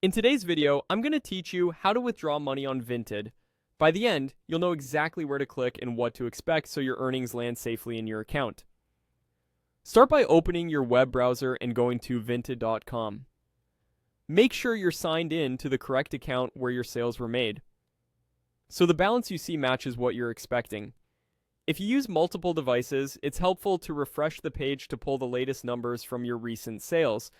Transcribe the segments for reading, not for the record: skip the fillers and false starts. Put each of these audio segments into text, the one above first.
In today's video, I'm going to teach you how to withdraw money on Vinted. By the end, you'll know exactly where to click and what to expect so your earnings land safely in your account. Start by opening your web browser and going to vinted.com. Make sure you're signed in to the correct account where your sales were made, so the balance you see matches what you're expecting. If you use multiple devices, it's helpful to refresh the page to pull the latest numbers from your recent sales.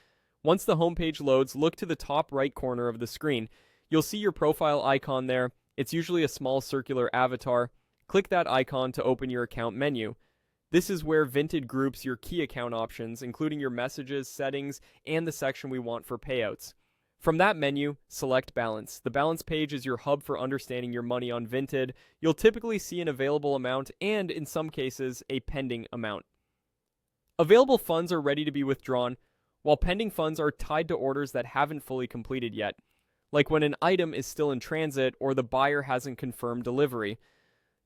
Once the homepage loads, look to the top right corner of the screen. You'll see your profile icon there. It's usually a small circular avatar. Click that icon to open your account menu. This is where Vinted groups your key account options, including your messages, settings, and the section we want for payouts. From that menu, select Balance. The Balance page is your hub for understanding your money on Vinted. You'll typically see an available amount and, in some cases, a pending amount. Available funds are ready to be withdrawn, while pending funds are tied to orders that haven't fully completed yet, like when an item is still in transit or the buyer hasn't confirmed delivery.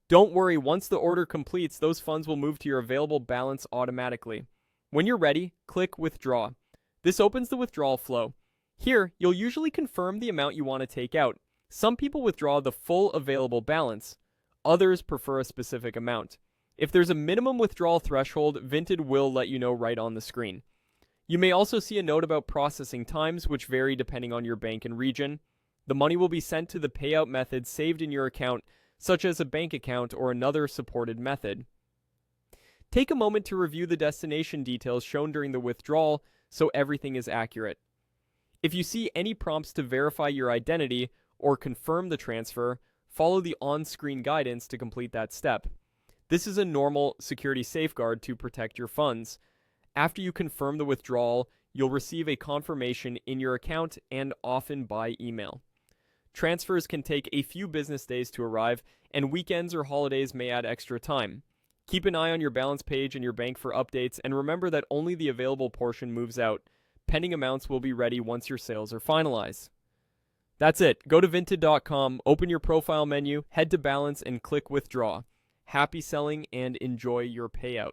Don't worry, once the order completes, those funds will move to your available balance automatically. When you're ready, click Withdraw. This opens the withdrawal flow. Here, you'll usually confirm the amount you want to take out. Some people withdraw the full available balance. Others prefer a specific amount. If there's a minimum withdrawal threshold, Vinted will let you know right on the screen. You may also see a note about processing times, which vary depending on your bank and region. The money will be sent to the payout method saved in your account, such as a bank account or another supported method. Take a moment to review the destination details shown during the withdrawal so everything is accurate. If you see any prompts to verify your identity or confirm the transfer, follow the on-screen guidance to complete that step. This is a normal security safeguard to protect your funds. After you confirm the withdrawal, you'll receive a confirmation in your account and often by email. Transfers can take a few business days to arrive, and weekends or holidays may add extra time. Keep an eye on your balance page and your bank for updates, and remember that only the available portion moves out. Pending amounts will be ready once your sales are finalized. That's it. Go to Vinted.com, open your profile menu, head to Balance, and click Withdraw. Happy selling and enjoy your payout.